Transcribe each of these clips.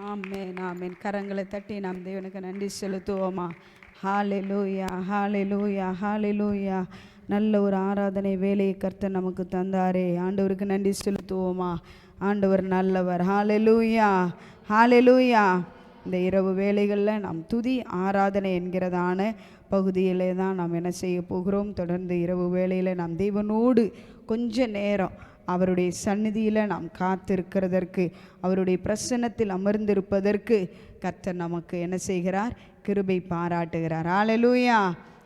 ஆமென் ஆமென். கரங்களை தட்டி நாம் தேவனுக்கு நன்றி செலுத்துவோமா? ஹalleluya ஹalleluya ஹalleluya. நல்ல ஒரு ஆராதனை வேலையை கர்த்தர் நமக்கு தந்தாரே. ஆண்டவருக்கு நன்றி செலுத்துவோமா? ஆண்டவர் நல்லவர். ஹalleluya ஹalleluya. இந்த இரவு வேளைகளில் நாம் துதி ஆராதனை என்கிறதான பகுதியிலே தான் நாம் என்ன செய்ய போகிறோம். தொடர்ந்து இரவு வேளையில் நாம் தேவனோடு கொஞ்ச நேரம் அவருடைய சந்நிதியில் நாம் காத்திருக்கிறதற்கு, அவருடைய பிரசன்னத்தில் அமர்ந்திருப்பதற்கு கர்த்தர் நமக்கு என்ன செய்கிறார்? கிருபை பாராட்டுகிறார். ஹalleluya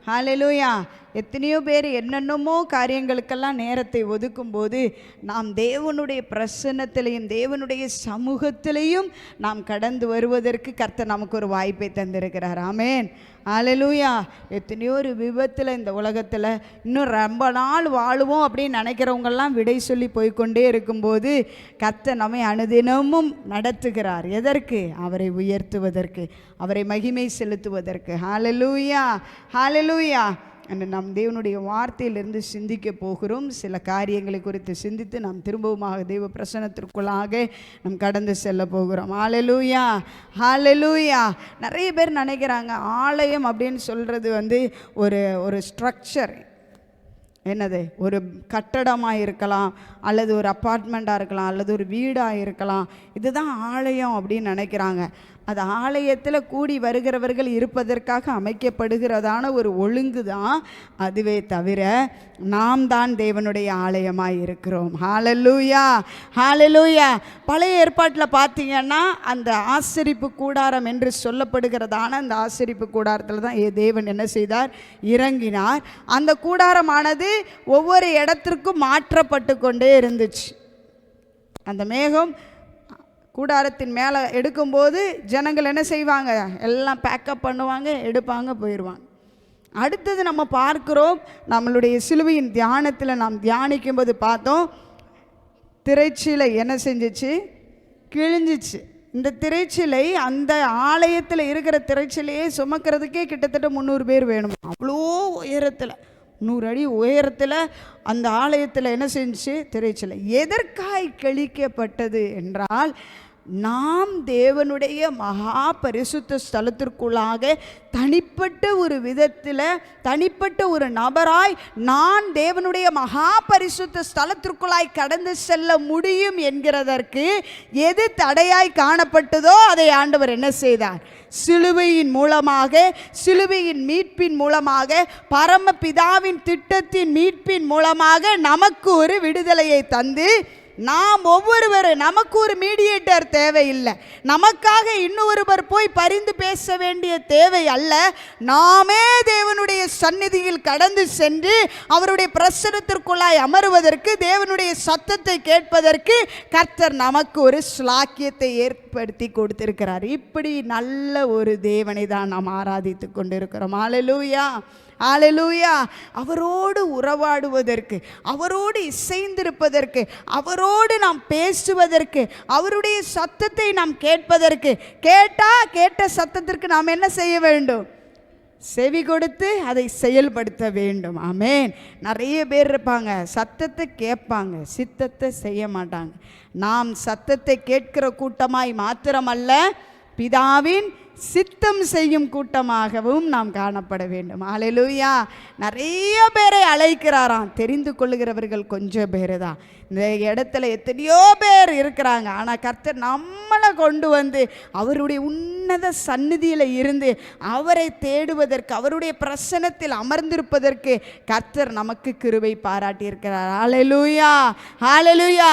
ஹalleluya. எத்தனையோ பேர் என்னென்னமோ காரியங்களுக்கெல்லாம் நேரத்தை ஒதுக்கும்போது நாம் தேவனுடைய பிரசன்னத்திலையும் தேவனுடைய சமூகத்திலையும் நாம் கடந்து வருவதற்கு கர்த்தர் நமக்கு ஒரு வாய்ப்பை தந்திருக்கிறார். ஆமென் ஹalleluya. எத்தனையோ ஒரு விபத்தில் இந்த உலகத்தில் இன்னும் ரொம்ப நாள் வாழுவோம் அப்படின்னு நினைக்கிறவங்கெல்லாம் விடை சொல்லி போய்கொண்டே இருக்கும்போது கர்த்தர் நம்மை அனுதினமும் நடத்துகிறார். எதற்கு? அவரை உயர்த்துவதற்கு, அவரை மகிமை செலுத்துவதற்கு. ஹalleluya ஹalleluya. நம் தேவனுடைய வார்த்தையிலிருந்து சிந்திக்க போகிறோம். சில காரியங்களை குறித்து சிந்தித்து நாம் திரும்பவுமாக தேவ பிரசன்னத்திற்குள்ளாக நாம் கடந்து செல்ல போகிறோம். ஹalleluya ஹalleluya. நிறைய பேர் நினைக்கிறாங்க ஆலயம் அப்படின்னு சொல்கிறது ஒரு ஸ்ட்ரக்சர், என்னது, ஒரு கட்டடமாக இருக்கலாம், அல்லது ஒரு அப்பார்ட்மெண்ட்டாக இருக்கலாம், அல்லது ஒரு வீடாக இருக்கலாம். இதுதான் ஆலயம் அப்படின்னு நினைக்கிறாங்க. அது ஆலயத்தில் கூடி வருகிறவர்கள் இருப்பதற்காக அமைக்கப்படுகிறதான ஒரு ஒழுங்கு தான். அதுவே தவிர நாம் தான் தேவனுடைய ஆலயமாக இருக்கிறோம். ஹalleluya ஹalleluya. பழைய ஏற்பாட்டில் பார்த்தீங்கன்னா அந்த ஆசரிப்பு கூடாரம் என்று சொல்லப்படுகிறதான அந்த ஆசரிப்பு கூடாரத்தில் தான் தேவன் என்ன செய்தார்? இறங்கினார். அந்த கூடாரமானது ஒவ்வொரு இடத்திற்கும் மாற்றப்பட்டு கொண்டே இருந்துச்சு. அந்த மேகம் கூடாரத்தின் மேலே எடுக்கும்போது ஜனங்கள் என்ன செய்வாங்க? எல்லாம் பேக்கப் பண்ணுவாங்க, எடுப்பாங்க, போயிடுவாங்க. அடுத்தது நம்ம பார்க்கிறோம், நம்மளுடைய சிலுவையின் தியானத்தில் நாம் தியானிக்கும்போது பார்த்தோம், திரைச்சீலை என்ன செஞ்சிச்சு? கிழிஞ்சிச்சு. இந்த திரைச்சீலை அந்த ஆலயத்தில் இருக்கிற திரைச்சீலையே சுமக்கிறதுக்கே கிட்டத்தட்ட 300 பேர் வேணும். அவ்வளோ உயரத்தில், 100 அடி உயரத்தில் அந்த ஆலயத்தில் என்ன செஞ்சு? திரைச்சீலை. எதற்காய் கிழிக்கப்பட்டது என்றால், நாம் தேவனுடைய மகா பரிசுத்த ஸ்தலத்திற்குள்ளாக தனிப்பட்ட ஒரு விதத்தில், தனிப்பட்ட ஒரு நபராய் நான் தேவனுடைய மகா பரிசுத்த ஸ்தலத்திற்குள்ளாய் கடந்து செல்ல முடியும் என்கிறதற்கு எது தடையாய் காணப்பட்டதோ அதை ஆண்டவர் என்ன செய்தார்? சிலுவையின் மூலமாக, சிலுவையின் மீட்பின் மூலமாக, பரமபிதாவின் திட்டத்தின் மீட்பின் மூலமாக நமக்கு ஒரு விடுதலையை தந்து, நாம் ஒவ்வொருவரும், நமக்கு ஒரு மீடியேட்டர் தேவையில்லை, நமக்காக இன்னொருவர் போய் பரிந்து பேச வேண்டிய தேவை அல்ல. நாமே தேவனுடைய சந்நிதியில் கடந்து சென்று அவருடைய பிரசன்னத்திற்குள்ளாய் அமருவதற்கு, தேவனுடைய சத்தத்தை கேட்பதற்கு கர்த்தர் நமக்கு ஒரு ஸ்லாக்கியத்தை ஏற்படுத்தி கொடுத்திருக்கிறார். இப்படி நல்ல ஒரு தேவனை தான் நாம் ஆராதித்து கொண்டிருக்கிறோம். ஹalleluya ஹalleluya. அவரோடு உறவாடுவதற்கு, அவரோடு இசைந்திருப்பதற்கு, அவரோடு நாம் பேசுவதற்கு, அவருடைய சத்தத்தை நாம் கேட்பதற்கு, கேட்ட சத்தத்திற்கு நாம் என்ன செய்ய வேண்டும்? செவி கொடுத்து அதை செயல்படுத்த வேண்டும். ஆமென். நிறைய பேர் இருப்பாங்க, சத்தத்தை கேட்பாங்க, சித்தத்தை செய்ய மாட்டாங்க. நாம் சத்தத்தை கேட்கிற கூட்டமாய் மாத்திரமல்ல, பிதாவின் சித்தம் செய்யும் கூட்டமாகவும் நாம் காணப்பட வேண்டும். ஹalleluya. நிறைய பேரை அழைக்கிறாராம், தெரிந்து கொள்ளுகிறவர்கள் கொஞ்சம் பேர் தான். இந்த இடத்துல எத்தனையோ பேர் இருக்கிறாங்க. ஆனால் கர்த்தர் நம்மளை கொண்டு வந்து அவருடைய உன்னத சந்நிதியில் இருந்து அவரை தேடுவதற்கு, அவருடைய பிரசன்னத்தில் அமர்ந்திருப்பதற்கு கர்த்தர் நமக்கு கிருபை பாராட்டியிருக்கிறார். ஹalleluya ஹalleluya.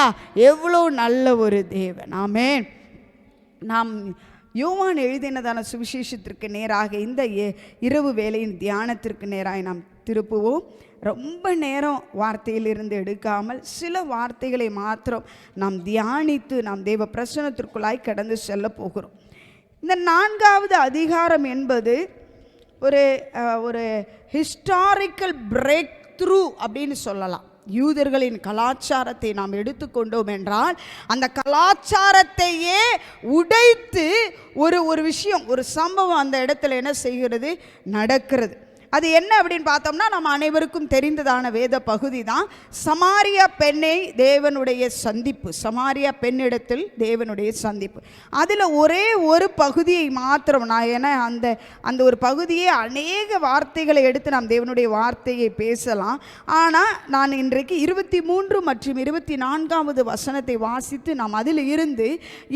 எவ்வளோ நல்ல ஒரு தேவன். ஆமென். நாம் யோவான் எழுதினதான சுவிசேஷத்திற்கு நேராக இந்த இரவு வேளையின் தியானத்திற்கு நேராக நாம் திருப்புவோம். ரொம்ப நேரம் வார்த்தையிலிருந்து எடுக்காமல் சில வார்த்தைகளை மாத்திரம் நாம் தியானித்து நாம் தேவ பிரசன்னத்திற்குள்ளாய் கடந்து செல்ல போகிறோம். இந்த 4வது அதிகாரம் என்பது ஒரு ஹிஸ்டாரிக்கல் பிரேக் த்ரூ அப்படின்னு சொல்லலாம். யூதர்களின் கலாச்சாரத்தை நாம் எடுத்துக்கொண்டோம் என்றால், அந்த கலாச்சாரத்தையே உடைத்து ஒரு விஷயம், ஒரு சம்பவம் அந்த இடத்துல என்ன செய்கிறது? நடக்கிறது. அது என்ன அப்படின்னு பார்த்தோம்னா, நம்ம அனைவருக்கும் தெரிந்ததான வேத பகுதி தான் சமாரியா பெண்ணை தேவனுடைய சந்திப்பு. சமாரியா பெண்ணிடத்தில் தேவனுடைய சந்திப்பு. அதில் ஒரே ஒரு பகுதியை மாத்திரம் நான், ஏன்னா அந்த ஒரு பகுதியே அநேக வார்த்தைகளை எடுத்து நாம் தேவனுடைய வார்த்தையை பேசலாம். ஆனால் நான் இன்றைக்கு 23 மற்றும் 24வது வசனத்தை வாசித்து நாம் அதில் இருந்து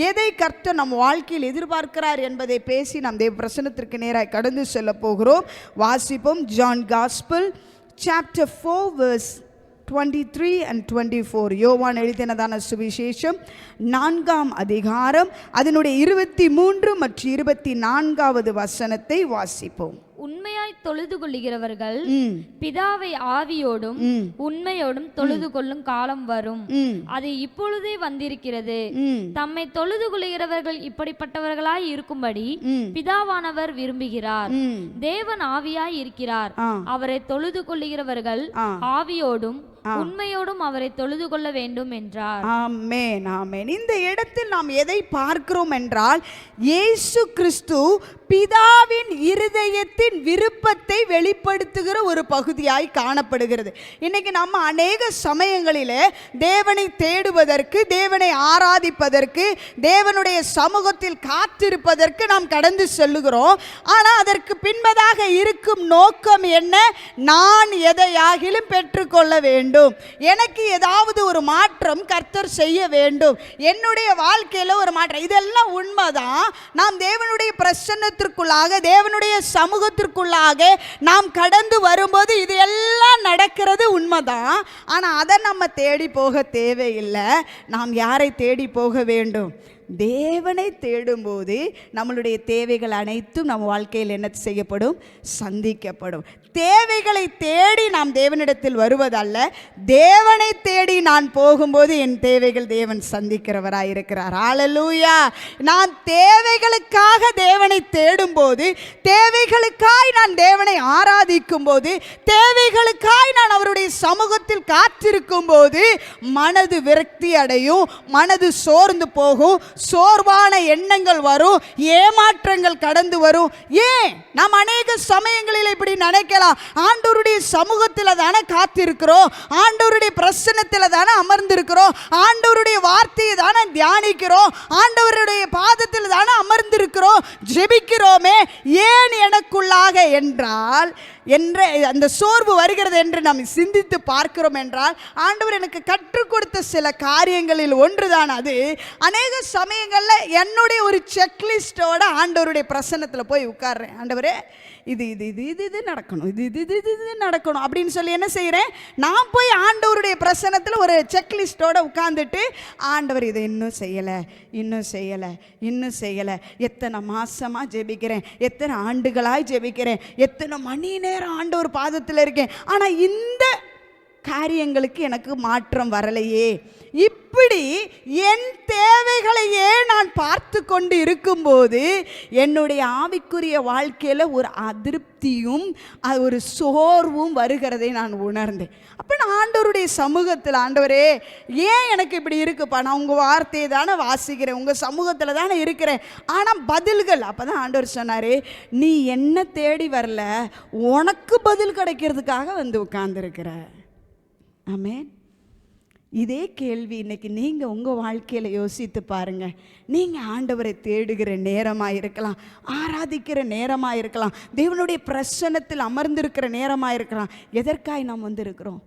எதை கர்த்தர் நம் வாழ்க்கையில் எதிர்பார்க்கிறார் என்பதை பேசி நாம் தேவ பிரசன்னத்திற்கு நேராக கடந்து செல்ல போகிறோம். வாசிப்போம். John gospel chapter 4 verse 23 and 24. யோவான் எழுதினதான சுவிசேஷம் 4ஆம் அதிகாரம் அதனுடைய 23 மற்றும் 24வது வசனத்தை வாசிப்போம். உண்மையாய் தொழுது கொள்ளுகிறவர்கள் பிதாவை ஆவியோடும் உண்மையோடும் தொழுது கொள்ளும் காலம் வரும், அது இப்பொழுதே வந்திருக்கிறது. தம்மை தொழுது கொள்ளுகிறவர்கள் இப்படிப்பட்டவர்களாய் இருக்கும்படி பிதாவானவர் விரும்புகிறார். தேவன் ஆவியாய் இருக்கிறார். அவரை தொழுது கொள்ளுகிறவர்கள் ஆவியோடும் உண்மையோடும் அவரை தொழுது கொள்ள வேண்டும் என்றார். ஆமென், ஆமென். இந்த இடத்தில் நாம் எதை பார்க்கிறோம் என்றால், இயேசு கிறிஸ்து பிதாவின் இருதயத்தின் விருப்பத்தை வெளிப்படுத்துகிற ஒரு பகுதியாய் காணப்படுகிறது. இன்னைக்கு நம்ம அநேக சமயங்களிலே தேவனை தேடுவதற்கு, தேவனை ஆராதிப்பதற்கு, தேவனுடைய சமூகத்தில் காத்திருப்பதற்கு நாம் கடந்து செல்லுகிறோம். ஆனால் அதற்கு பின்பதாக இருக்கும் நோக்கம் என்ன? நான் எதையாகிலும் பெற்றுக்கொள்ள வேண்டும், எனக்கு ஏதாவது ஒரு மாற்றம் கர்த்தர் செய்ய வேண்டும், என்னுடைய வாழ்க்கையில் ஒரு மாற்றம். இதெல்லாம் உண்மைதான். நாம் தேவனுடைய பிரசன்னத்திற்குள்ளாக, தேவனுடைய சமூகத்திற்குள்ளாக நாம் கடந்து வரும்போது இது எல்லாம் நடக்கிறது உண்மைதான். ஆனால் அதை நம்ம தேடி போக தேவையில்லை. நாம் யாரை தேடி போக வேண்டும்? தேவனை தேடும்போது நம்மளுடைய தேவைகள் அனைத்தும் நம்ம வாழ்க்கையில் என்ன செய்யப்படும்? சந்திக்கப்படும். தேவைகளை தேடி நாம் தேவனிடத்தில் வருவதல்ல, தேவனை தேடி நான் போகும்போது என் தேவைகள் தேவன் சந்திக்கிறவராயிருக்கிறார். ஹல்லேலூயா. நான் தேவைகளுக்காக தேவனை தேடும்போது, தேவைகளுக்காய் நான் தேவனை ஆராதிக்கும் போது, தேவைகளுக்காய் நான் அவருடைய சமூகத்தில் காத்திருக்கும் போது மனது விரக்தி அடையும், மனது சோர்ந்து போகும், சோர்வான எண்ணங்கள் வரும், ஏமாற்றங்கள் கடந்து வரும். ஏன்? நாம் அநேக சமயங்களில் இப்படி நினைக்கலாம். ஆண்டவருடைய சமூகத்தில் தானே காத்திருக்கிறோம், ஆண்டவருடைய பிரசன்னத்தில் தானே அமர்ந்திருக்கிறோம், ஆண்டவருடைய வார்த்தையை தானே தியானிக்கிறோம், ஆண்டவருடைய பாதத்தில் தானே அமர்ந்திருக்கிறோம், ஜெபிக்கிறோமே, ஏன் எனக்குள்ளாக என்றால் என்ற அந்த சோர்வு வருகிறது என்று நாம் சிந்தித்து பார்க்கிறோம் என்றால், ஆண்டவர் எனக்கு கற்றுக் கொடுத்த சில காரியங்களில் ஒன்றுதான் அது. அநேக சமயங்களில் என்னுடைய ஒரு செக்லிஸ்டோட ஆண்டவருடைய பிரசன்னத்தில் போய் உட்கார்றேன். ஆண்டவரே, இது இது இது இது இது நடக்கணும், இது இது இது இது இது நடக்கணும் அப்படின்னு சொல்லி என்ன செய்கிறேன்? நான் போய் ஆண்டவருடைய பிரசன்னத்தில் ஒரு செக்லிஸ்டோட உட்கார்ந்துட்டு, ஆண்டவர் இதை இன்னும் செய்யலை, இன்னும் செய்யலை, இன்னும் செய்யலை, எத்தனை மாசமாக ஜெபிக்கிறேன், எத்தனை ஆண்டுகளாய் ஜெபிக்கிறேன், எத்தனை மணி நேரம் ஆண்டவர் பாதத்தில் இருக்கேன், ஆனால் இந்த காரியங்களுக்கு எனக்கு மாற்றம் வரலையே. இப்படி என் தேவைகளையே நான் பார்த்து கொண்டு இருக்கும்போது என்னுடைய ஆவிக்குரிய வாழ்க்கையில் ஒரு அதிருப்தியும் ஒரு சோர்வும் வருகிறதை நான் உணர்ந்தேன். அப்போ நான் ஆண்டவருடைய சமூகத்தில், ஆண்டவரே ஏன் எனக்கு இப்படி இருக்குப்பா, நான் உங்கள் வார்த்தையை தானே வாசிக்கிறேன், உங்கள் சமூகத்தில் தானே இருக்கிறேன், ஆனால் பதில்கள். அப்போ தான் ஆண்டவர் சொன்னார், நீ என்ன தேடி வரல, உனக்கு பதில் கிடைக்கிறதுக்காக வந்து உட்கார்ந்துருக்கிற. ஆமென். இதே கேள்வி இன்னைக்கு நீங்கள் உங்கள் வாழ்க்கையில் யோசித்து பாருங்கள். நீங்கள் ஆண்டவரை தேடுகிற நேரமாக இருக்கலாம், ஆராதிக்கிற நேரமாக இருக்கலாம், தேவனுடைய பிரசன்னத்தில் அமர்ந்திருக்கிற நேரமாக இருக்கலாம். எதற்காய் நாம் வந்திருக்கிறோம்?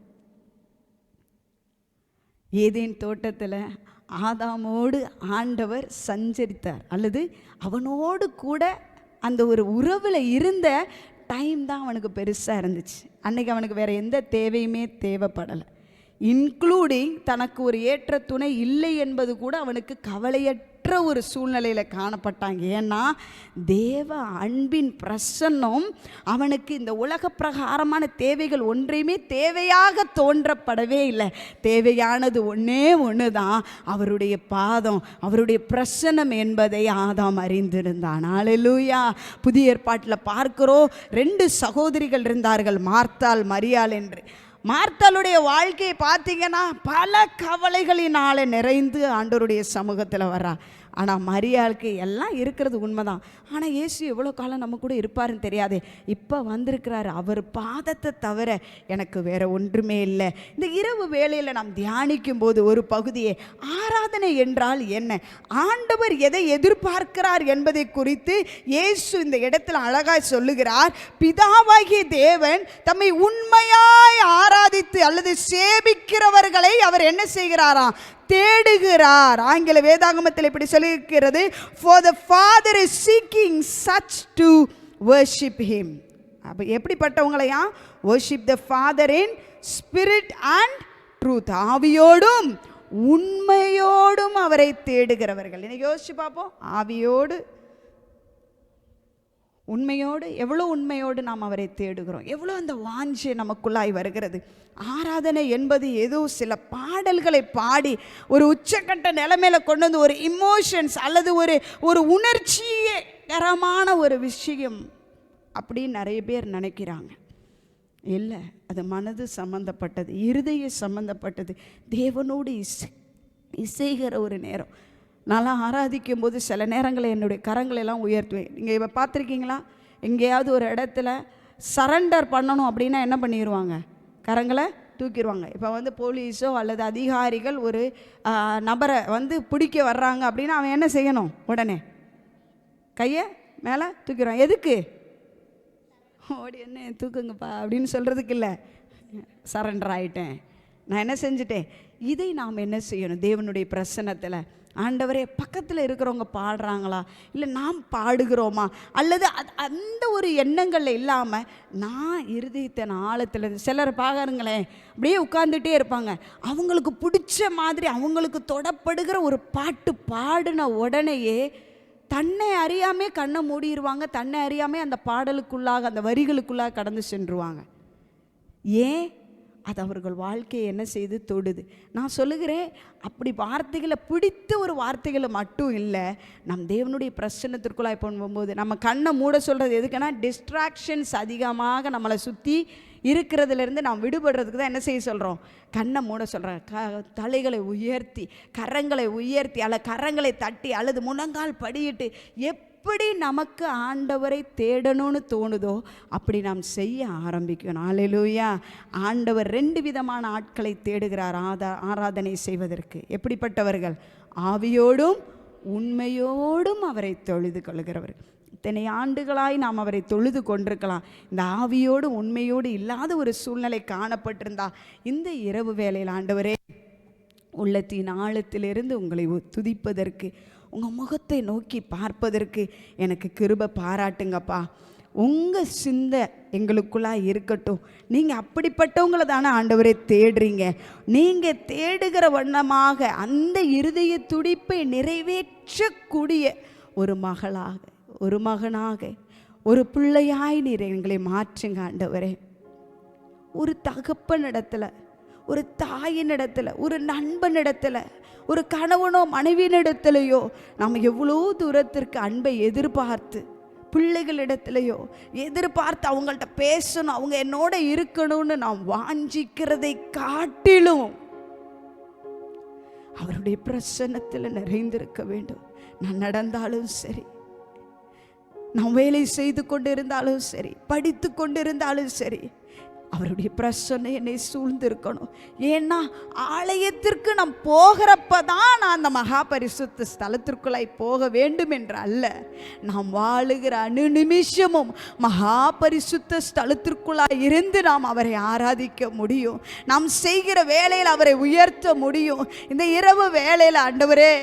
ஏதேன் தோட்டத்தில் ஆதாமோடு ஆண்டவர் சஞ்சரித்தார், அல்லது அவனோடு கூட அந்த ஒரு உறவில் இருந்த டைம் தான் அவனுக்கு பெருசாக இருந்துச்சு. அன்றைக்கி அவனுக்கு வேறு எந்த தேவையுமே தேவைப்படலை, இன்க்ளூடிங் தனக்கு ஒரு ஏற்ற துணை இல்லை என்பது கூட அவனுக்கு கவலையற்ற ஒரு சூழ்நிலையில் காணப்பட்டாங்க. ஏன்னா தேவ அன்பின் பிரசன்னம் அவனுக்கு இந்த உலக பிரகாரமான தேவைகள் ஒன்றையுமே தேவையாக தோன்றப்படவே இல்லை. தேவையானது ஒன்றே ஒன்று தான், அவருடைய பாதம், அவருடைய பிரசன்னம் என்பதை ஆதாம் அறிந்திருந்தான். ஹல்லேலூயா. புதிய ஏற்பாட்டில் பார்க்கிறோம், 2 சகோதரிகள் இருந்தார்கள், மார்த்தாள், மரியாள் என்று. மார்த்தாளுடைய வாழ்க்கையை பார்த்தீங்கன்னா பல கவலைகளினால நிறைந்து ஆண்டவருடைய சமூகத்தில் வர்றா. ஆனால் மரியாளுக்கு எல்லாம் இருக்கிறது உண்மைதான். ஆனால் இயேசு எவ்வளோ காலம் நம்ம கூட இருப்பாருன்னு தெரியாதே. இப்போ வந்திருக்கிறாரு. அவர் பாதத்தை தவிர எனக்கு வேற ஒன்றுமே இல்லை. இந்த இரவு வேளையில் நாம் தியானிக்கும் போது ஒரு பகுதியே ஆராதனை என்றால் என்ன, ஆண்டவர் எதை எதிர்பார்க்கிறார் என்பதை குறித்து இயேசு இந்த இடத்துல அழகாய் சொல்லுகிறார். பிதாவாகிய தேவன் தம்மை உண்மையாய் ஆராதித்து அல்லது சேவிக்கிறவர்களை அவர் என்ன செய்கிறாராம், தேடுகிறார். ஆங்கில வேதாகமத்தில் இப்படி சொல்லியிருக்கிறது, for the father is seeking such to worship him. அப்ப எப்படிப்பட்டவங்களையா, worship the father in spirit and truth, ஆவியோடும் உண்மையோடும் அவரை தேடுகிறவர்கள். இன்னைக்கு யோசிச்சு பார்ப்போம், ஆவியோடு உண்மையோடு, எவ்வளோ உண்மையோடு நாம் அவரை தேடுகிறோம், எவ்வளோ அந்த வாஞ்சை நமக்குள்ளாய் வருகிறது. ஆராதனை என்பது ஏதோ சில பாடல்களை பாடி ஒரு உச்சக்கட்ட நிலைமையில கொண்டு வந்து ஒரு இமோஷன்ஸ் அல்லது ஒரு உணர்ச்சிகரமான ஒரு விஷயம் அப்படின்னு நிறைய பேர் நினைக்கிறாங்க. இல்லை, அது மனது சம்பந்தப்பட்டது, இருதய சம்பந்தப்பட்டது, தேவனோடு இசைகிற ஒரு நேரம். நான்லாம் ஆராதிக்கும் போது சில நேரங்களில் என்னுடைய கரங்களெல்லாம் உயர்த்துவேன். நீங்கள் இப்போ பார்த்துருக்கீங்களா, எங்கேயாவது ஒரு இடத்துல சரண்டர் பண்ணணும் அப்படின்னா என்ன பண்ணிடுவாங்க, கரங்களை தூக்கிடுவாங்க. இப்போ வந்து போலீஸோ அல்லது அதிகாரிகள் ஒரு நபரை வந்து பிடிக்க வர்றாங்க அப்படின்னா அவன் என்ன செய்யணும், உடனே கையை மேலே தூக்கிடுவான். எதுக்கு, ஓடி என்ன தூக்குங்கப்பா அப்படின்னு சொல்கிறதுக்கு இல்லை, சரண்டர் ஆகிட்டேன், நான் என்ன செஞ்சுட்டேன். இதை நாம் என்ன செய்யணும், தேவனுடைய பிரசன்னத்தில் ஆண்டவரே பக்கத்தில் இருக்கிறவங்க பாடுறாங்களா, இல்லை நாம் பாடுகிறோமா, அல்லது அந்த ஒரு எண்ணங்களில் இல்லாமல் நான் இருதயத்தின் ஆழத்தில். சிலர் பாருங்களேன், அப்படியே உட்கார்ந்துட்டே இருப்பாங்க, அவங்களுக்கு பிடிச்ச மாதிரி அவங்களுக்கு தொடப்படுகிற ஒரு பாட்டு பாடின உடனேயே தன்னை அறியாமே கண்ணை மூடிடுவாங்க, தன்னை அறியாமே அந்த பாடலுக்குள்ளாக அந்த வரிகளுக்குள்ளாக கடந்து சென்றுவாங்க. ஏன், அது அவர்கள் வாழ்க்கையை என்ன செய்து தொடுது. நான் சொல்லுகிறேன், அப்படி வார்த்தைகளை பிடித்த ஒரு வார்த்தைகளை மட்டும் இல்லை, நம் தேவனுடைய பிரசன்னத்திற்குள்ளாய் போகும்போது நம்ம கண்ணை மூட சொல்கிறது எதுக்குன்னா, டிஸ்ட்ராக்ஷன்ஸ் அதிகமாக நம்மளை சுற்றி இருக்கிறதுலேருந்து நாம் விடுபடுறதுக்கு தான் என்ன செய்ய சொல்கிறோம், கண்ணை மூட சொல்கிறோம். தலைகளை உயர்த்தி, கரங்களை உயர்த்தி, அல்லது கரங்களை தட்டி, அல்லது முழங்கால் படியிட்டு எப்படி நமக்கு ஆண்டவரை தேடணும்னு தோணுதோ அப்படி நாம் செய்ய ஆரம்பிக்கணும். அல்லேலூயா. ஆண்டவர் 2 விதமான ஆட்களை தேடுகிறார் ஆராதனை செய்வதற்கு. எப்படிப்பட்டவர்கள், ஆவியோடும் உண்மையோடும் அவரை தொழுது கொள்கிறவர். இத்தனை ஆண்டுகளாய் நாம் அவரை தொழுது கொண்டிருக்கலாம், இந்த ஆவியோடு உண்மையோடு இல்லாத ஒரு சூழ்நிலை காணப்பட்டிருந்தா இந்த இரவு வேளையில் ஆண்டவரே உள்ளத்தின் ஆழத்திலிருந்து உங்களை துதிப்பதற்கு, உங்கள் முகத்தை நோக்கி பார்ப்பதற்கு எனக்கு கிருபை பாராட்டுங்கப்பா. உங்கள் சிந்தை எங்களுக்குள்ளாக இருக்கட்டும். நீங்கள் அப்படிப்பட்டவங்களை தானே ஆண்டவரை தேடுறீங்க. நீங்கள் தேடுகிற வண்ணமாக அந்த இருதய துடிப்பை நிறைவேற்றக்கூடிய ஒரு மகளாக, ஒரு மகனாக, ஒரு பிள்ளையாய் நீர் எங்களை மாற்றுங்க ஆண்டவரே. ஒரு தகப்பனிடத்தில், ஒரு தாயினிடத்தில், ஒரு நண்பனிடத்தில், ஒரு கணவனோ மனைவியினிடத்திலையோ நாம் எவ்வளோ தூரத்திற்கு அன்பை எதிர்பார்த்து, பிள்ளைகளிடத்திலையோ எதிர்பார்த்து அவங்கள்ட்ட பேசணும், அவங்க என்னோட இருக்கணும்னு நாம் வாஞ்சிக்கிறதை காட்டிலும் அவருடைய பிரசன்னத்தில் நிறைந்திருக்க வேண்டும். நான் நடந்தாலும் சரி, நான் வேலை செய்து கொண்டு இருந்தாலும் சரி, படித்து கொண்டு இருந்தாலும் சரி, அவருடைய பிரசன்னம் என்னை சூழ்ந்திருக்கணும். ஏன்னா ஆலயத்திற்கு நாம் போகிறப்ப தான் நான் அந்த மகா பரிசுத்த ஸ்தலத்திற்குள்ளாய் போக வேண்டும் என்று அல்ல, நாம் வாழுகிற அணு நிமிஷமும் மகா பரிசுத்த ஸ்தலத்திற்குள்ளாய் இருந்து நாம் அவரை ஆராதிக்க முடியும். நாம் செய்கிற வேலையில் அவரை உயர்த்த முடியும். இந்த இரவு வேளையில் ஆண்டவரே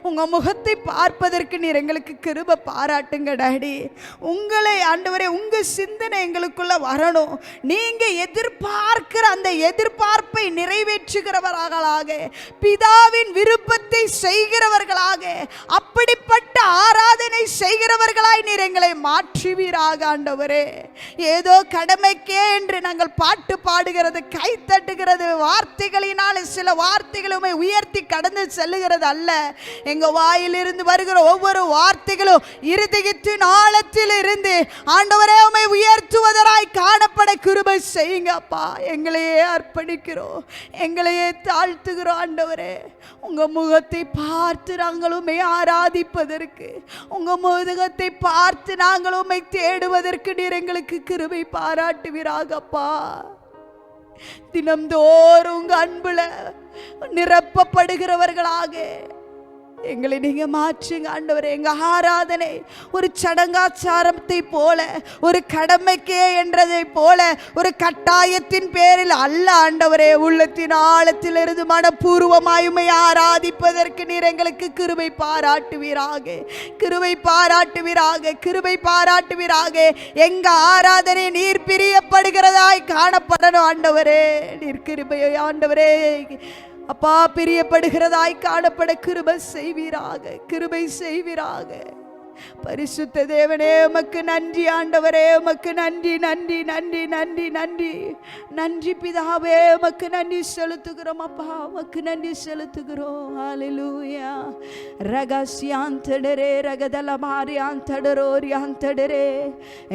உங்கள் முகத்தை பார்ப்பதற்கு நீர் எங்களுக்கு கிருபை பாராட்டுங்க டாடி. உங்களை ஆண்டவரே, உங்கள் சிந்தனை எங்களுக்குள்ள வரணும். நீங்கள் எதிர்பார்க்கிற அந்த எதிர்பார்ப்பை நிறைவேற்றுகிறவர்களாக, பிதாவின் விருப்பத்தை செய்கிறவர்களாக, அப்படிப்பட்ட ஆராதனை செய்கிறவர்களாய் நீர் எங்களை மாற்றுவீராக ஆண்டவரே. ஏதோ கடமைக்கே என்று நாங்கள் பாட்டு பாடுகிறது, கை தட்டுகிறது, வார்த்தைகளினால் சில வார்த்தைகளுமே உயர்த்தி கடந்து செல்லுகிறது அல்ல. எங்க வாயிலிருந்து வருகிற ஒவ்வொரு வார்த்தைகளும் இருதயத்தின் ஆழத்தில் இருந்து ஆண்டவரே உம்மை உயர்த்துவதராய் காணப்பட கிருபை செய்யுங்க அப்பா. எங்களையே அர்ப்பணிக்கிறோம், எங்களையே தாழ்த்துகிறோம் ஆண்டவரே. உங்க முகத்தை பார்த்து நாங்களுமே ஆராதிப்பதற்கு, உங்க முகத்தை பார்த்து நாங்களுமே தேடுவதற்கு நீர் எங்களுக்கு கிருபை பாராட்டுவீராகப்பா. தினம்தோறும் உங்க அன்புல நிரப்பப்படுகிறவர்களாக எங்களை நீங்க மாற்றுங்க ஆண்டவரே. எங்க ஆராதனை ஒரு சடங்காச்சாரத்தை போல, ஒரு கடமைக்கே என்றதை போல, ஒரு கட்டாயத்தின் பேரில் அல்ல ஆண்டவரே. உள்ளத்தின் ஆழத்திலிருந்து மனப்பூர்வமாயுமை ஆராதிப்பதற்கு நீர் எங்களுக்கு கிருபை பாராட்டுவீராக, கிருபை பாராட்டுவீராக, கிருபை பாராட்டுவீராக. எங்க ஆராதனை நீர் பிரியப்படுகிறதாய் காணப்படணும் ஆண்டவரே. நீர் கிருபையை ஆண்டவரே அப்பா பிரியப்படுகிறதாய் காணப்பட கிருபை செய்வீராக, கிருபை செய்வீராக. பரிசுத்த தேவனே உமக்கு நன்றி ஆண்டவரே, உமக்கு நன்றி நன்றி நன்றி நன்றி நன்றி நன்றி பிதாவே. உமக்கு நன்றி செலுத்துகிறோம் அப்பா, உமக்கு நன்றி செலுத்துகிறோம். ஹல்லேலூயா. ரகசியாந்தடரே ரகதலமாரியாந்தடரோரியாந்தடரே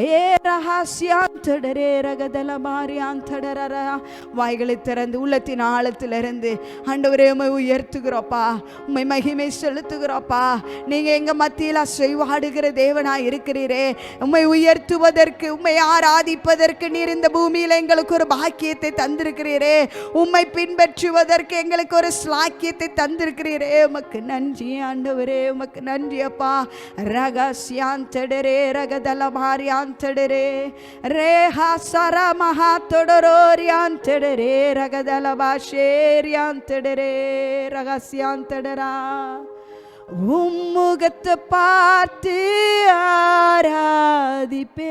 ஏ ரகசியாந்தடரே ரகதலமாரியாந்தடர. வாய்களை திறந்து உள்ளத்தின் ஆழத்திலிருந்து ஆண்டவரே உம்மை உயர்த்துகிறோப்பா, உம்மை மகிமை செலுத்துகிறோப்பா. நீங்க எங்க மத்தியில் செய்வாடுகிற தேவனாய் இருக்கிறீரே. உம்மை உயர்த்துவதற்கு, உம்மை ஆராதிப்பதற்கு நீர் இந்த பூமியில் எங்களுக்கு ஒரு பாக்கியத்தை தந்திருக்கிறீரே. உம்மை பின்பற்றுவதற்கு எங்களுக்கு ஒரு ஸ்லாக்கியத்தை தந்திருக்கிறீரே. உமக்கு நன்றி ஆண்டவரே, உமக்கு நன்றி அப்பா. ரகசியாந்தடரே ரகதலமாரியாந்தடரே ரேஹா சர மகா தொடரோரியாந்தடரே ரகதலபாஷேரியாந்தடரே ரகசியாந்தடரா. உம்முகத்தை பார்த்து ஆராதிப்பேன்,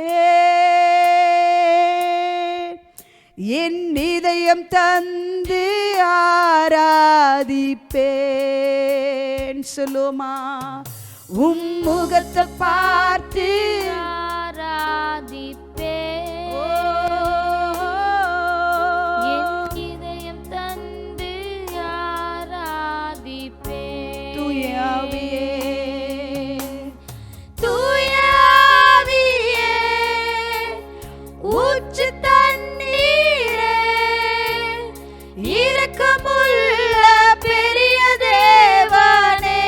என் இதயம் தந்து ஆராதிப்பேன். சொல்லுமா, உம்முகத்தை பார்த்து ஆராதிப்பேன், என் இதயம் தந்து ஆராதிப்பேன். தூயாவியே தூயாவியே ஊற்று தண்ணீரே, இரக்கமுள்ள பெரிய தேவனே.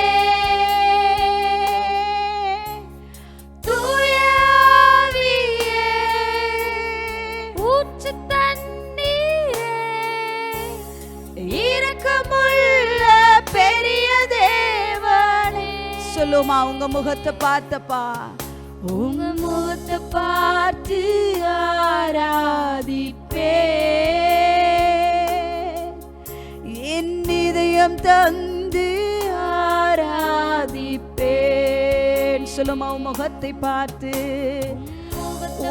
தூயாவியே ஊற்று தண்ணீரே, இரக்கமுள்ள பெரிய தேவனே. சொல்லுமா, உங்க முகத்தை பார்த்தப்பா, உங்க முகத்தை பார்த்து ஆராதிப்பேன், என் இதயம் தந்து ஆராதிப்பேன். சொல்லுமா, உன் முகத்தை பார்த்து.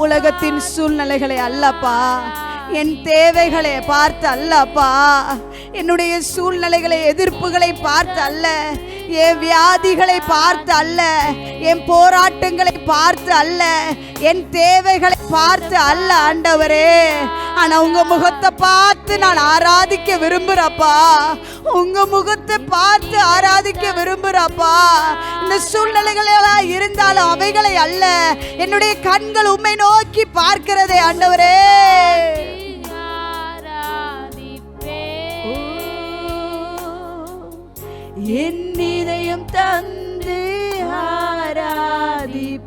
உலகத்தின் சூழ்நிலைகளை அல்லப்பா, என் தேவைகளை பார்த்து அல்லப்பா, என்னுடைய சூழ்நிலைகளை எதிர்ப்புகளை பார்த்து அல்ல, என் வியாதிகளை பார்த்து அல்ல, என் போராட்டங்களை பார்த்து அல்ல, என் தேவைகளை பார்த்து அல்ல ஆண்டவரே. ஆனா உங்க முகத்தை பார்த்து நான் ஆராதிக்க விரும்புறப்பா, உங்க முகத்தை பார்த்து ஆராதிக்க விரும்புறப்பா. இந்த சூழ்நிலைகளா இருந்தாலும் அவைகளை அல்ல, என்னுடைய கண்கள் உம்மை நோக்கி பார்க்கிறதே ஆண்டவரே. என் இதயம் தந்து ஆராதிப்பேன்,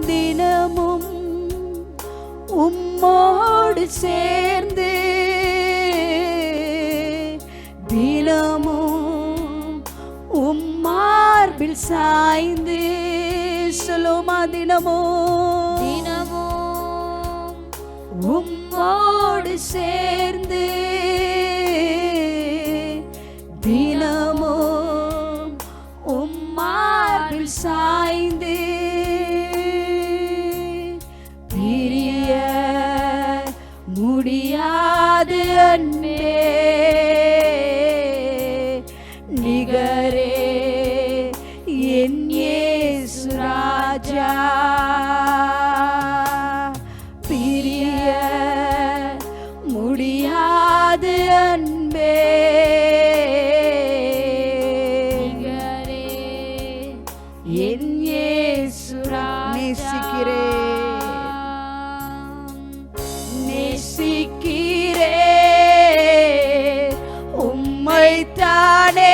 தினமும் உம்மோடு சேர்ந்து, தினமும் உம்மார்பில் சாய்ந்து. சொல்லுமா, தினமும் தினமும் உம்மோடு சேர்ந்து, தினமும் உம்மார்பில் சாய்ந்து, பிரிய முடியாது அன்பே, நிகரே உம்மைத்தானே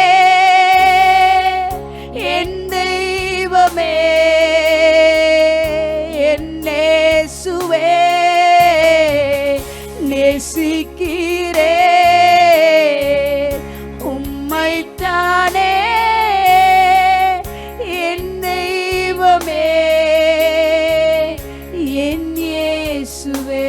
என் தெய்வமே என் இயேசுவே நேசிக்கிறே உம்மைத்தானே என் தெய்வமே என் இயேசுவே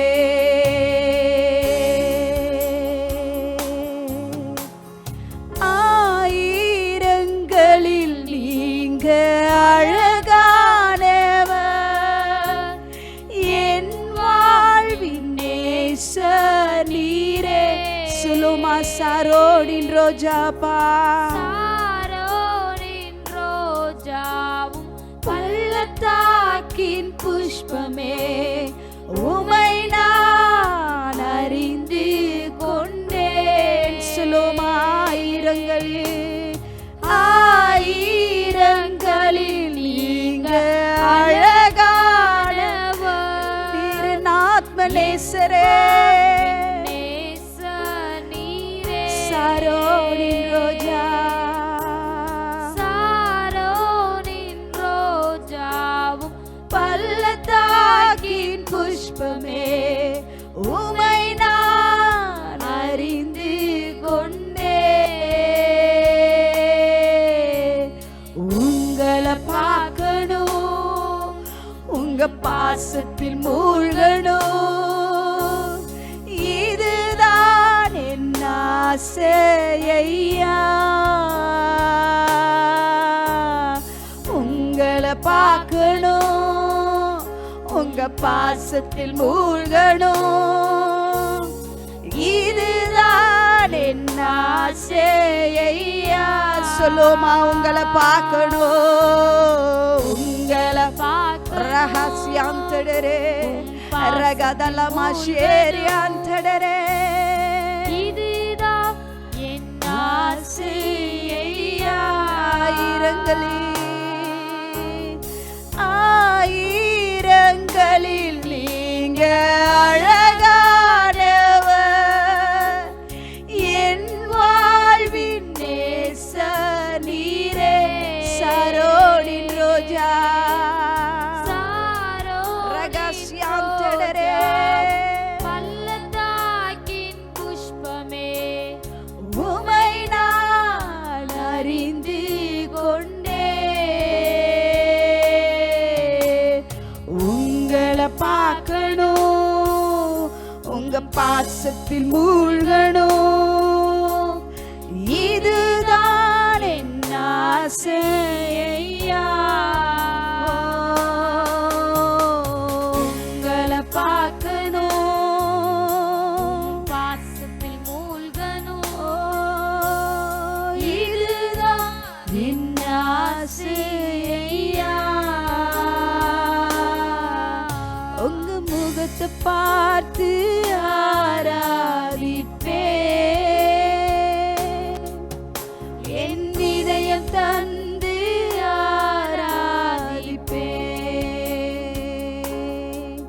ஆயிரங்களில் நீங்க அழகானவர் என் வாழ்வின் நேசர் நீரே சுலுமா சாரோடின் ரோஜாப்பா சாரோனின் ரோஜாவும் பள்ளத்தாக்கின் புஷ்பமே உமை நான் அறிந்து கொண்டேன் சுலுமா ஆயிரங்களில் நீங்க அழகானவர் ஆத்மநேசரே சாரோனின் ரோஜா சாரோனின் ரோஜாவும் பள்ளத்தாக்கின் புஷ்பமே உமை நான் அறிந்து கொண்டேன் உங்களை பார்க்கணும் உங்க பாசத்தில் மூழ்கணும் இதுதான் என் ஆசையா உங்களை பார்க்கணும் உங்க பாசத்தில் மூழ்கணும் இதுதான் என் ஆசையா சொல்லுமா உங்களை பார்க்கணும் உங்களை ரகசியம் தடரே ரகதலமா ஷேரியான் தடரே இதுதான் என் ஆசையா ஆயிரங்களில் நீங்க அழகானவர் என் வாழ்வின் நேசர் நீரே சாரோனின் ரோஜா ரகசியம் தடரே பள்ளத்தாக்கின் புஷ்பமே உமை நான் அறிந்து கொண்டேன் உங்களை பார்க்கணும் உங்க பாசத்தில் மூழ்கணும் இதுதான் என் ஆசையா உங்களை பார்க்கணும் பாசத்தில் மூழ்கணும் இதுதான் என் ஆசையா உங்க முகத்தை பார்த்து ஆராதிப்பேன் என் இதயம் தந்து ஆராதிப்பேன்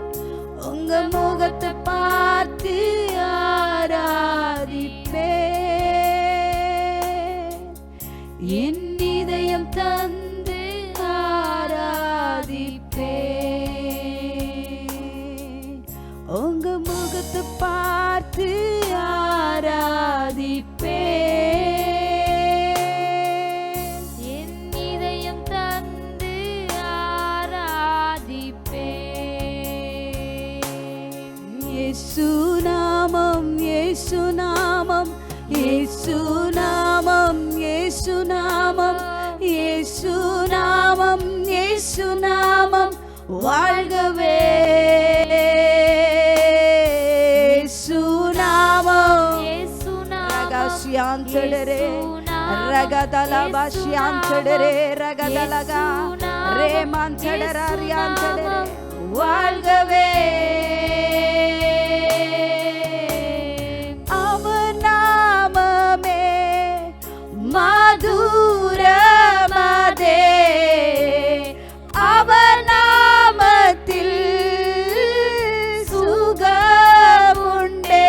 உங்க முகத்தை பார்த்து ஆராதிப்பேன் என் இதயம் தந்து ஆராதிப்பேன் உங்க முகத்தை பார்த்து ஆராதிப்பேன் என் இதயம் தந்து ஆராதிப்பேன் இயேசு நாமம் இயேசு நாமம் இயேசு நாமம் இயேசு நாமம் இயேசு நாமம் இயேசு நாமம் வாழ்கவே இயேசு நாமம் ரகசியாந்தடரே ரகதலபாஷியாந்தடரே ரகதலகா ரேமாந்தடராரியாந்தடரே வாழ்கவே அவர் நாமமே மதுரமதே அவர் நாமத்தில் சுகமுண்டே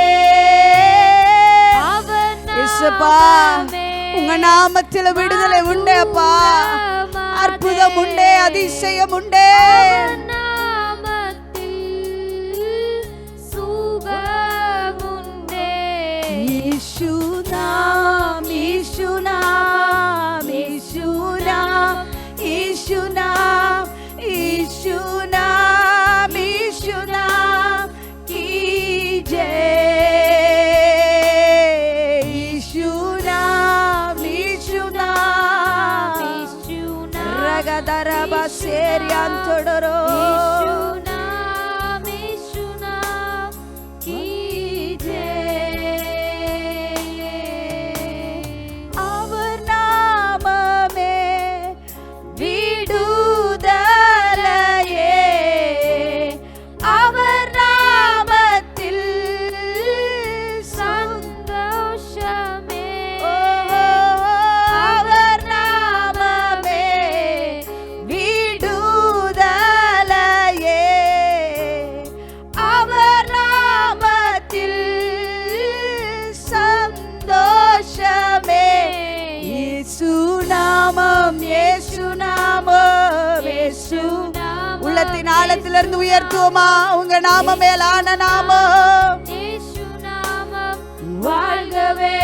அவர் இயேசுப்பா நாமமே உங்க நாமத்தில் விடுதலை உண்டே அப்பா, அற்புதம் உண்டே, அதிசயம் உண்டே. அவர் நாமமே விடுதலையே, அவர் நாமத்தில் சந்தோஷமே. அவர் நாமமே விடுதலையே, அவர் நாமத்தில் சந்தோஷமே. இயேசு நாமம், இயேசு நாமம், இயேசு. உள்ளத்தின் ஆழத்திலிருந்து உயர்த்துவோமா உங்க நாமம், மேலான நாமம். இயேசு நாமம் வாழ்கவே.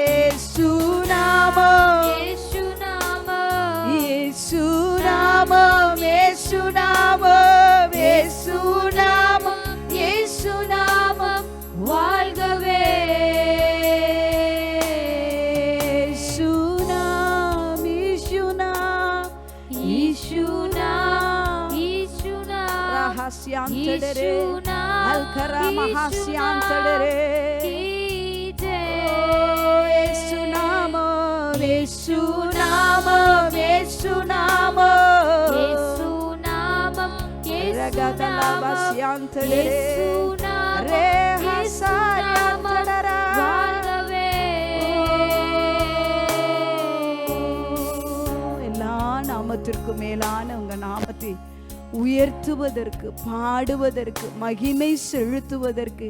இயேசு நாமம், இயேசு நாமம் இயேசு நாமம், இயேசு நாமம், இயேசு நாமம், இயேசு நாமம் வாழ்கவே. இயேசு நாமம், இயேசு நாமம், இயேசு நாமம், இயேசு நாமம் ரஹஸ்யாந்தடரே அல்கரா மஹாஸ்யாந்தடரே. இயேசு நாமம், இயேசு நாமம், இயேசு நாமம், இயேசு நாமம் ரகதலபஸ்யாந்தடரே இயேசு நாமம் ரே ஹசாயாந்தடரா. எல்லா நாமத்திற்கும் மேலான உங்க நாமத்தை உயர்த்துவதற்கு, பாடுவதற்கு, மகிமை செலுத்துவதற்கு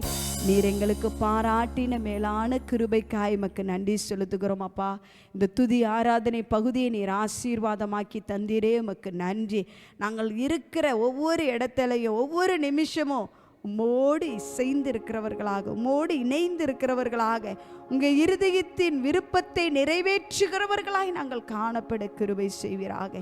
நீர் எங்களுக்கு பாராட்டின மேலான கிருபைக்காய் எமக்கு நன்றி செலுத்துகிறோம் அப்பா. இந்த துதி ஆராதனை பகுதியை நீர் ஆசீர்வாதமாக்கி தந்தீரே, எமக்கு நன்றி. நாங்கள் இருக்கிற ஒவ்வொரு இடத்துலையும் ஒவ்வொரு நிமிஷமும் உம்மோடு இசைந்து இருக்கிறவர்களாக, உம்மோடு இணைந்து இருக்கிறவர்களாக, உங்கள் இருதயத்தின் விருப்பத்தை நிறைவேற்றுகிறவர்களாய் நாங்கள் காணப்பட கிருபை செய்வீராக.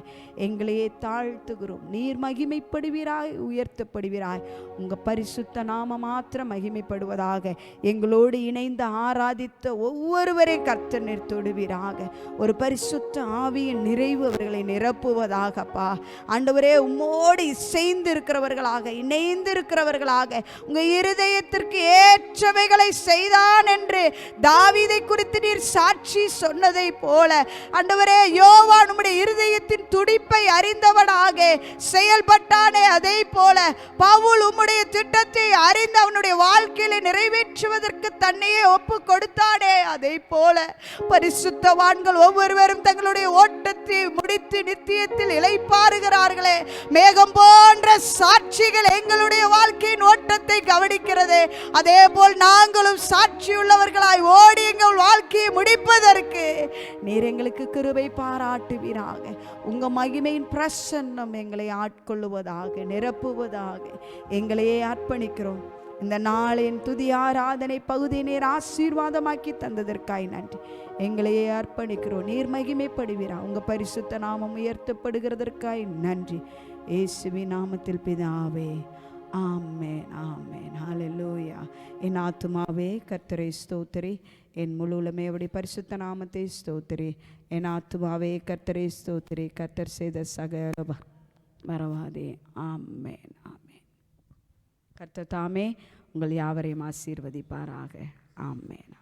எங்களையே தாழ்த்துகிறோம். நீர் மகிமைப்படுவீராய், உயர்த்தப்படுவீராய். உங்கள் பரிசுத்த நாம மாத்திரம் மகிமைப்படுவதாக. எங்களோடு இணைந்து ஆராதித்த ஒவ்வொருவரை கர்த்தர் நீர் தொடுவீராக. ஒரு பரிசுத்த ஆவியின் நிறைவு அவர்களை நிரப்புவதாகப்பா. ஆண்டவரே, உம்மோடு இசைந்து இருக்கிறவர்களாக, இணைந்து இருக்கிறவர்களாக, உங்க இருதயத்திற்கு ஏற்றவைகளை செய்தான் என்று தாவீதை குறித்து நீர் சாட்சி சொன்னதை போல ஆண்டவரே, யோவான் உம்முடைய இருதயத்தின் துடிப்பை அறிந்தவனாக செயல்பட்டானே, அதே போல பவுல் உம்முடைய திட்டத்தை அறிந்து அவனுடைய வாழ்க்கையில நிறைவேற்றுவதற்கு தன்னையே ஒப்பு கொடுத்தானே, அதே போல பரிசுத்தவான்கள் ஒவ்வொருவரும் தங்களுடைய ஓட்டத்தை முடித்து நித்தியத்தில் இளைப்பாறுகிறார்களே. மேகம் போன்ற சாட்சிகள் எங்களுடைய வாழ்க்கையின் ஓட்டத்தை கவனிக்கிறது. அதே போல் நாங்களும் சாட்சியுள்ளவர்களாய் ஓடி எங்கள் வாழ்க்கையை முடிப்பதற்கு நீர் எங்களுக்கு கிருபை பாராட்டுவீராக. உங்க மகிமையின் பிரசன்னம் எங்களை ஆட்கொள்ளுவதாக, நிரப்புவதாக எங்களையே அர்ப்பணிக்கிறோம். இந்த நாளின் துதி ஆராதனை பகுதி நீர் ஆசீர்வாதமாக்கி தந்ததற்காய் நன்றி. எங்களையே அர்ப்பணிக்கிறோம். நீர் மகிமைப்படுவீரா. உங்க பரிசுத்த நாமம் உயர்த்தப்படுகிறதற்காய் நன்றி. இயேசுவின் நாமத்தில் பிதாவே, ஆமென், ஆமென், ஹல்லேலூயா. என் ஆத்துமாவே கர்த்தரை ஸ்தோத்திரி, என் முழுவலுமே அவருடைய பரிசுத்த நாமத்தை ஸ்தோத்திரி. என் ஆத்துமாவே கர்த்தரை ஸ்தோத்திரி, கர்த்தர் செய்த சகல மறவாதே. ஆமென், ஆமென். கர்த்தர் தாமே உங்கள் யாவரையும் ஆசீர்வதிப்பாராக. ஆமென்.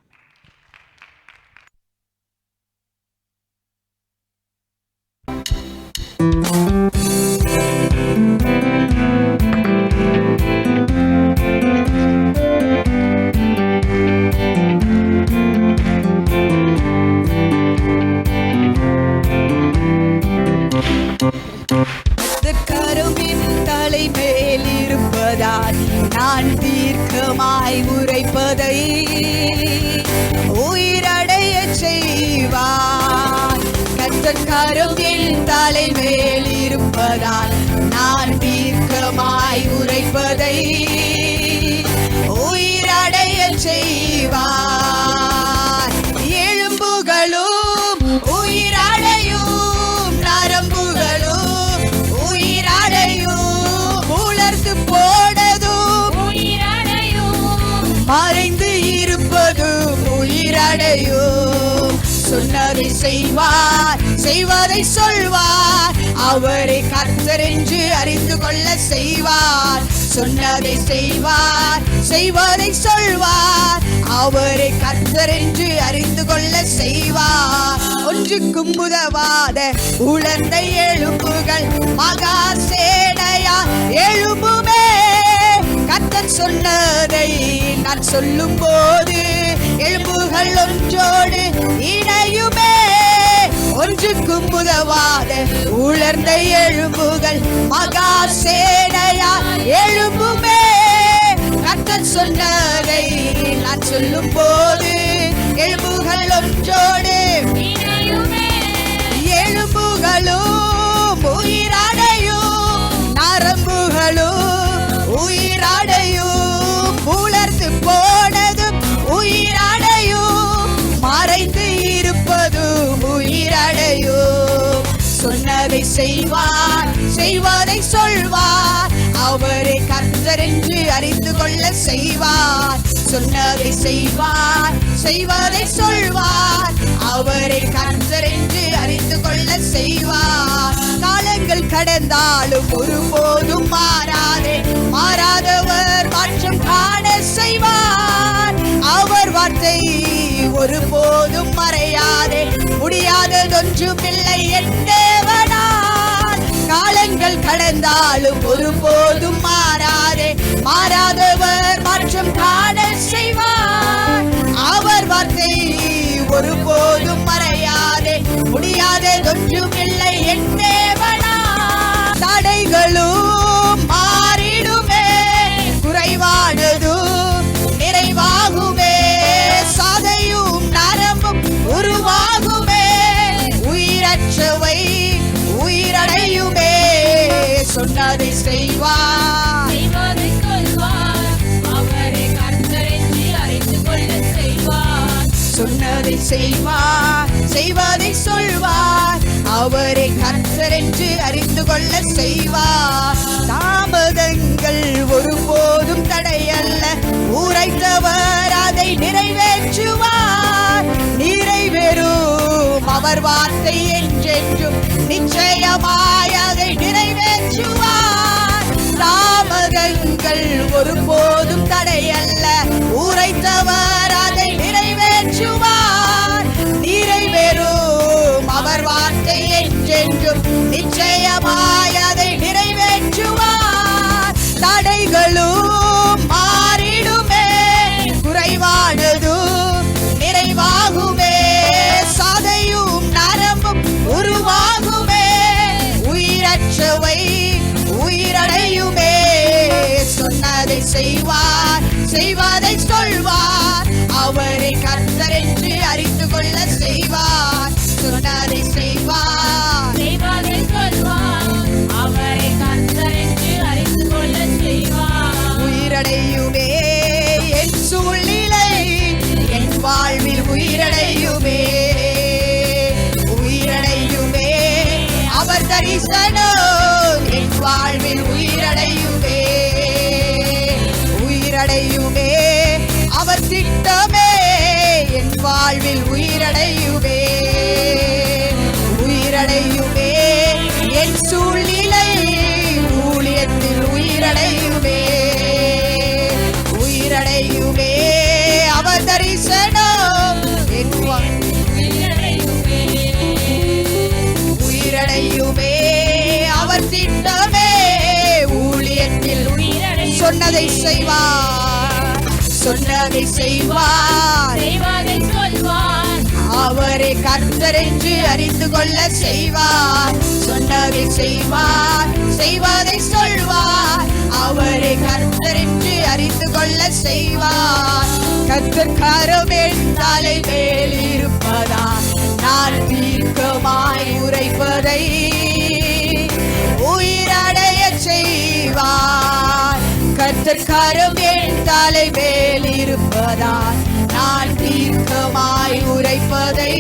கருவின் தலைமேல் இருப்பதால் நான் தீர்க்கமாய் உரைப்பதை தலைமேல் இருப்பதால் நான் தீர்க்கமாய் உரைப்பதை உயிரடைய செய்வார். எலும்புகளும் உயிரடையும், நரம்புகளும் உயிரடையும், உலர்ந்து போனதும் உயிரடையும், மறைந்து இருப்பதும் உயிரடையும். சொன்னதை செய்வார், செய்வதை சொல்வார், அவரை கர்த்தர் என்று அறிந்து கொள்ள செய்வார். சொன்னதை செய்வார், செய்வதை சொல்வார், அவரை கர்த்தர் என்று அறிந்து கொள்ள செய்வார். ஒன்றுக்கும் உதவாத உலர்ந்த எலும்புகள் மகா சேனையா எழும்புமே. கர்த்தர் சொன்னதை நான் சொல்லும் போது எலும்புகள் ஒன்றோடு இணையுமே. ஒன்றுக்கும் உதவாத உலர்ந்த எலும்புகள் மகா சேனையா எழும்புமே. கர்த்தர் சொன்னதை நான் சொல்லும் போது எலும்புகள் ஒன்றோடு இணையுமே. எலும்புகளும் உயிரடையும், நரம்புகளும் உயிரடையும், உலர்ந்து போனதும் உயிரடையும், மறைந்து இருப்பதும் உயிரடையும். சொன்னதை செய்வார், செய்வதை சொல்வார், அவரை கர்த்தர் என்று அறிந்து கொள்ள செய்வார். சொன்னதை செய்வார், செய்வதை சொல்வார், அவரை கர்த்தர் என்று அறிந்து கொள்ள செய்வார். காலங்கள் கடந்தாலும் ஒருபோதும் மாறாதே, மாறாதவர் மாற்றம் காண செய்வார். அவர் வார்த்தை ஒருபோதும் மறையாதே, முடியாததொன்றும் இல்லை என் தேவனால். காலங்கள் கடந்தாலும் ஒருபோதும் மாறாதே, மாறாதவர் மாற்றம் காண செய்வார். அவர் வார்த்தை ஒருபோதும் மறையாதே, முடியாததொன்றும் இல்லை என் தேவனால். தடைகளும் மாறிடுமே, குறைவானதும் நிறைவாகுமே, சாதையும் நரம்பும் உருவாகுமே, உயிரற்றவை உயிரடையுமே. சொன்னதை செய்வார், செய்வதை சொல்வார், அவரை கர்த்தர் என்று அறிந்து கொள்ள செய்வார். சொன்னதை செய்வார், செய்வதை சொல்வார், அவரை கர்த்தர் என்று அறிந்து கொள்ள செய்வார். தாமதங்கள் ஒருபோதும் தடையல்ல, உரைத்தவர் அதை நிறைவேற்றுவார். நிறைவேறும் அவர் வார்த்தை என்றென்றும் நிச்சயமாய் அதை நிறைவேற்றுவார். தாமதங்கள் ஒருபோதும் தடையல்ல, உரைத்தவர் அதை நிறைவேற்றுவார். நிறைவேறும் அவர் வார்த்தை என்றென்றும் நிச்சயமாய் அதை நிறைவேற்றுவார். தடைகளும் மாறிடுமே, குறைவானதும் நிறைவாகுமே, சாதையும் நரம்பும் உருவாகுமே, உயிரற்றவை உயிரடையுமே. சொன்னதை செய்வார், செய்வதை சொல்வார், அவரை கர்த்தர் என்று அறிந்து கொள்ள செய்வார். சொன்னதை செய்வார், செய்வதை சொல்வார், அவரை கர்த்தர் என்று அறிந்து கொள்ள செய்வார். உயிரடையுமே என் சூழ்நிலை, என் வாழ்வில் உயிரடையுமே. உயிரடையுமே அவர் தரிசனம், என் வாழ்வில் உயிரடையுமே. உயிரடையுமே அவர் திட்டமே, என் வாழ்வில் உயிரடையுமே. உயிரடையுமே என் சூழ்நிலை, ஊழியத்தில் உயிரடையுமே. உயிரடையுமே அவர் தரிசனம், என் உயிரடையுமே. உயிரடையுமே அவர் திட்டமே, ஊழியத்தில் உயிரடையுமே. சொன்னதை செய்வார், சொன்னதை செய்வார், செய்வதை சொல்வார், அவரை கர்த்தர் என்று அறிந்து கொள்ள செய்வார். சொன்னதை செய்வார், செய்வதை சொல்வார், அவரை கர்த்தர் என்று அறிந்து கொள்ள செய்வார். கர்த்தர் கரம் என் தலை மேல் இருப்பதா, நான் தீர்க்கமாய் உரைப்பதை கர்த்தர் என் தலை மேல் இருப்பதால் நான் தீர்க்கமாய் உரைப்பதை